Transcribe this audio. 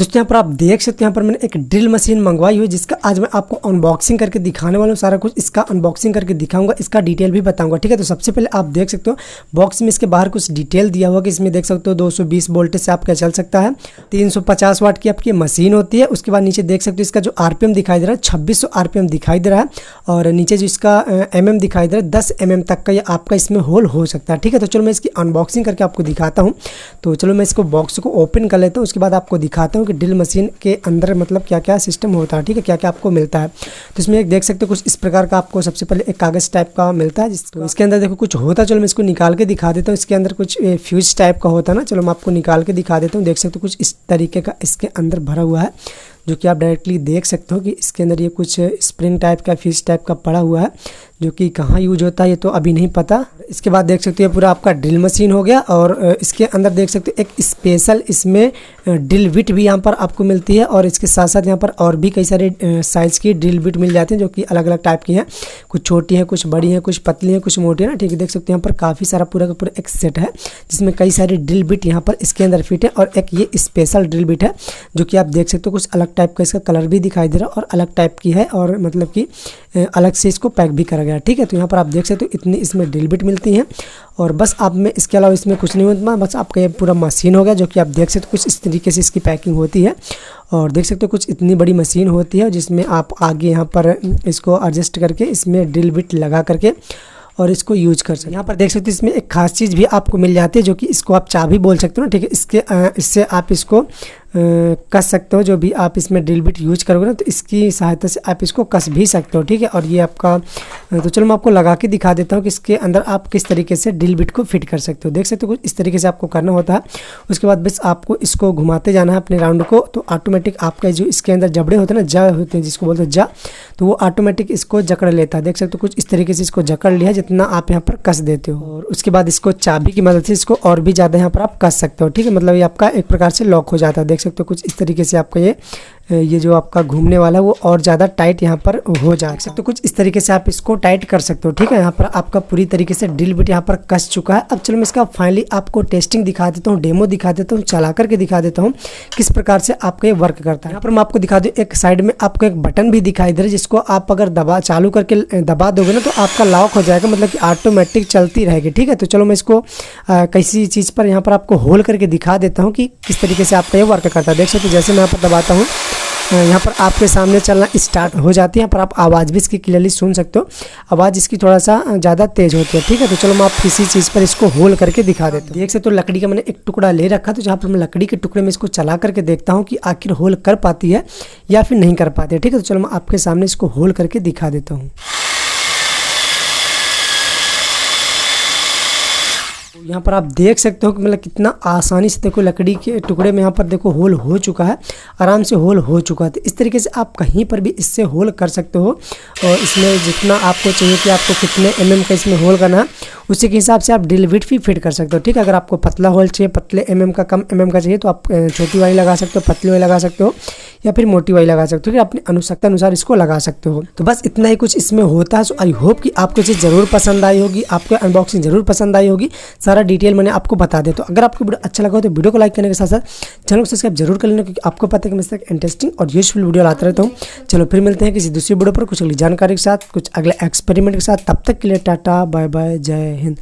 दोस्तों यहाँ पर आप देख सकते हैं, यहाँ पर मैंने एक ड्रिल मशीन मंगवाई हुई जिसका आज मैं आपको अनबॉक्सिंग करके दिखाने वाला हूँ। सारा कुछ इसका अनबॉक्सिंग करके दिखाऊंगा, इसका डिटेल भी बताऊंगा। ठीक है, तो सबसे पहले आप देख सकते हो बॉक्स में इसके बाहर कुछ डिटेल दिया हुआ कि इसमें देख सकते हो 220 वोल्टेज से आपका चल सकता है, 350 वाट की आपकी मशीन होती है। उसके बाद नीचे देख सकते हो इसका जो आरपीएम दिखाई दे रहा है 2600 आरपीएम दिखाई दे रहा है, और नीचे जो इसका एमएम दिखाई दे रहा है 10 mm तक का ये आपका इसमें होल हो सकता है। ठीक है, तो चलो मैं इसकी अनबॉक्सिंग करके आपको दिखाता हूँ। तो चलो मैं इसको बॉक्स को ओपन कर लेता हूँ, उसके बाद आपको दिखाता हूँ कि ड्रिल मशीन के अंदर मतलब क्या क्या सिस्टम होता है। ठीक है, क्या क्या आपको मिलता है। तो इसमें एक देख सकते हो कुछ इस प्रकार का आपको सबसे पहले एक कागज टाइप का मिलता है, जिसको इसके अंदर देखो कुछ होता है। चलो मैं इसको निकाल के दिखा देता हूँ। इसके अंदर कुछ फ्यूज टाइप का होता है ना, चलो मैं आपको निकाल के दिखा देता हूँ। देख सकते हो कुछ इस तरीके का इसके अंदर भरा हुआ है, जो कि आप डायरेक्टली देख सकते हो कि इसके अंदर ये कुछ स्प्रिंग टाइप का फ्यूज टाइप का पड़ा हुआ है, जो कि कहाँ यूज होता है ये तो अभी नहीं पता। इसके बाद देख सकते हो ये पूरा आपका ड्रिल मशीन हो गया, और इसके अंदर देख सकते हो एक स्पेशल इसमें ड्रिल बिट भी यहाँ पर आपको मिलती है, और इसके साथ साथ यहाँ पर और भी कई सारे साइज़ की ड्रिल बिट मिल जाती हैं, जो कि अलग अलग टाइप की हैं। कुछ छोटी हैं, कुछ बड़ी हैं, कुछ पतली हैं, कुछ मोटी है ना। ठीक है, देख सकते हो यहाँ पर काफ़ी सारा पूरा का पूरा एक सेट है, जिसमें कई सारी ड्रिल बिट यहाँ पर इसके अंदर फिट है, और एक ये स्पेशल ड्रिल बिट है, जो कि आप देख सकते हो कुछ अलग टाइप का इसका कलर भी दिखाई दे रहा है, और अलग टाइप की है, और मतलब कि अलग से इसको पैक भी करा गया है। ठीक है, तो यहाँ पर आप देख सकते हो इतनी इसमें ड्रिल बिट मिलती हैं, और बस आप में इसके अलावा इसमें कुछ नहीं होता, बस आपका ये पूरा मशीन हो गया, जो कि आप देख सकते हो कुछ इस तरीके से इसकी पैकिंग होती है। और देख सकते हो कुछ इतनी बड़ी मशीन होती है, जिसमें आप आगे यहाँ पर इसको एडजस्ट करके इसमें ड्रिल बिट लगा करके और इसको यूज कर सकते हैं। यहाँ पर देख सकते हो इसमें एक खास चीज़ भी आपको मिल जाती है, जो कि इसको आप चाबी बोल सकते हो ना। ठीक है, इससे आप इसको कस सकते हो। जो भी आप इसमें ड्रिल बिट यूज करोगे ना, तो इसकी सहायता से आप इसको कस भी सकते हो। ठीक है, और ये आपका तो चलो मैं आपको लगा के दिखा देता हूँ कि इसके अंदर आप किस तरीके से ड्रिल बिट को फिट कर सकते हो। देख सकते हो कुछ इस तरीके से आपको करना होता है। उसके बाद बस आपको इसको घुमाते जाना है अपने राउंड को, तो ऑटोमेटिक आपका जो इसके अंदर जबड़े होते हैं ना, जा होते हैं जिसको बोलते हैं जा, तो वो ऑटोमेटिक इसको जकड़ लेता है। देख सकते हो कुछ इस तरीके से इसको जकड़ लिया जितना आप यहाँ पर कस देते हो, और उसके बाद इसको चाबी की मदद से इसको और भी ज़्यादा यहाँ पर आप कस सकते हो। ठीक है, मतलब ये आपका एक प्रकार से लॉक हो जाता है। देख सकते हो कुछ इस तरीके से आपका ये जो आपका घूमने वाला है वो और ज़्यादा टाइट यहाँ पर हो जाता है। तो कुछ इस तरीके से आप इसको टाइट कर सकते हो। ठीक है, यहाँ पर आपका पूरी तरीके से ड्रिल बिट यहाँ पर कस चुका है। अब चलो मैं इसका फाइनली आपको टेस्टिंग दिखा देता हूँ, डेमो दिखा देता हूँ, चला करके दिखा देता हूँ किस प्रकार से आपका ये वर्क करता है। यहाँ पर मैं आपको दिखा दूँ, एक साइड में आपको एक बटन भी दिखाई दे रहा है, जिसको आप अगर चालू करके दबा दोगे ना, तो आपका लॉक हो जाएगा, मतलब कि ऑटोमेटिक चलती रहेगी। ठीक है, तो चलो मैं इसको किसी चीज़ पर यहाँ पर आपको होल करके दिखा देता हूँ कि किस तरीके से आपका ये वर्क करता है। देख सकते हो जैसे मैं यहाँ पर दबाता हूँ, यहाँ पर आपके सामने चलना स्टार्ट हो जाती है। यहाँ पर आप आवाज़ भी इसकी क्लियरली सुन सकते हो, आवाज़ इसकी थोड़ा सा ज़्यादा तेज़ होती है। ठीक है, तो चलो मैं आप किसी चीज़ पर इसको होल करके दिखा देता हूँ। देख सकते हो लकड़ी का मैंने एक टुकड़ा ले रखा, तो जहाँ पर मैं लकड़ी के टुकड़े में इसको चला करके देखता हूँ कि आखिर होल कर पाती है या फिर नहीं कर पाती है। ठीक है, तो चलो मैं आपके सामने इसको होल करके दिखा देता हूँ। यहाँ पर आप देख सकते हो कि मतलब कितना आसानी से देखो लकड़ी के टुकड़े में यहाँ पर देखो होल हो चुका है, आराम से होल हो चुका है। तो इस तरीके से आप कहीं पर भी इससे होल कर सकते हो, और इसमें जितना आपको चाहिए कि आपको कितने mm का इसमें होल करना है, उसी के हिसाब से आप ड्रिल बिट भी फिट कर सकते हो। ठीक है, अगर आपको पतला होल चाहिए, पतले mm का, कम mm का चाहिए, तो आप छोटी वाली लगा सकते हो, पतली वाली लगा सकते हो, या फिर मोटी वाली लगा सकते हो। अपनी आवश्यकता अनुसार इसको लगा सकते हो। तो बस इतना ही कुछ इसमें होता है। सो आई होप कि आपको चीज़ ज़रूर पसंद आई होगी, आपको अनबॉक्सिंग ज़रूर पसंद आई होगी। सारा डिटेल मैंने आपको बता दिया। तो अगर आपको वीडियो अच्छा लगा हो तो वीडियो को लाइक करने के साथ साथ चैनल को सब्सक्राइब जरूर कर लेना, क्योंकि आपको पता है कि मैं इस तरह इंटरेस्टिंग और यूजफुल वीडियो लाता रहता हूँ। चलो फिर मिलते हैं किसी दूसरी वीडियो पर कुछ अगली जानकारी के साथ, कुछ अगले एक्सपेरिमेंट के साथ। तब तक के लिए टाटा बाय बाय, जय हिंद।